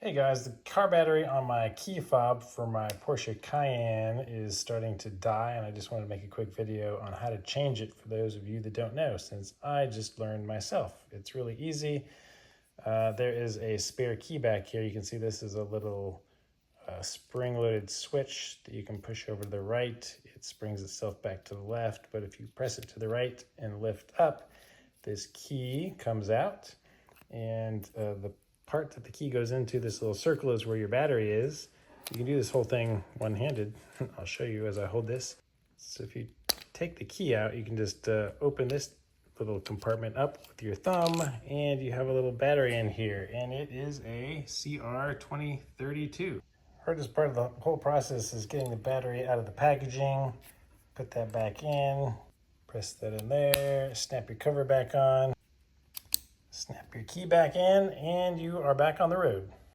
Hey guys, the car battery on my key fob for my Porsche Cayenne is starting to die, and I just wanted to make a quick video on how to change it for those of you that don't know, since I just learned myself. It's really easy. There is a spare key back here. You can see this is a little spring-loaded switch that you can push over to the right. It springs itself back to the left, but if you press it to the right and lift up, this key comes out, and the part that the key goes into, this little circle, is where your battery is. You can do this whole thing one-handed. I'll show you as I hold this. So if you take the key out, you can just open this little compartment up with your thumb, and you have a little battery in here, and it is a CR2032. Hardest part of the whole process is getting the battery out of the packaging. Put that back in, press that in there, snap your cover back on, snap your key back in, and you are back on the road.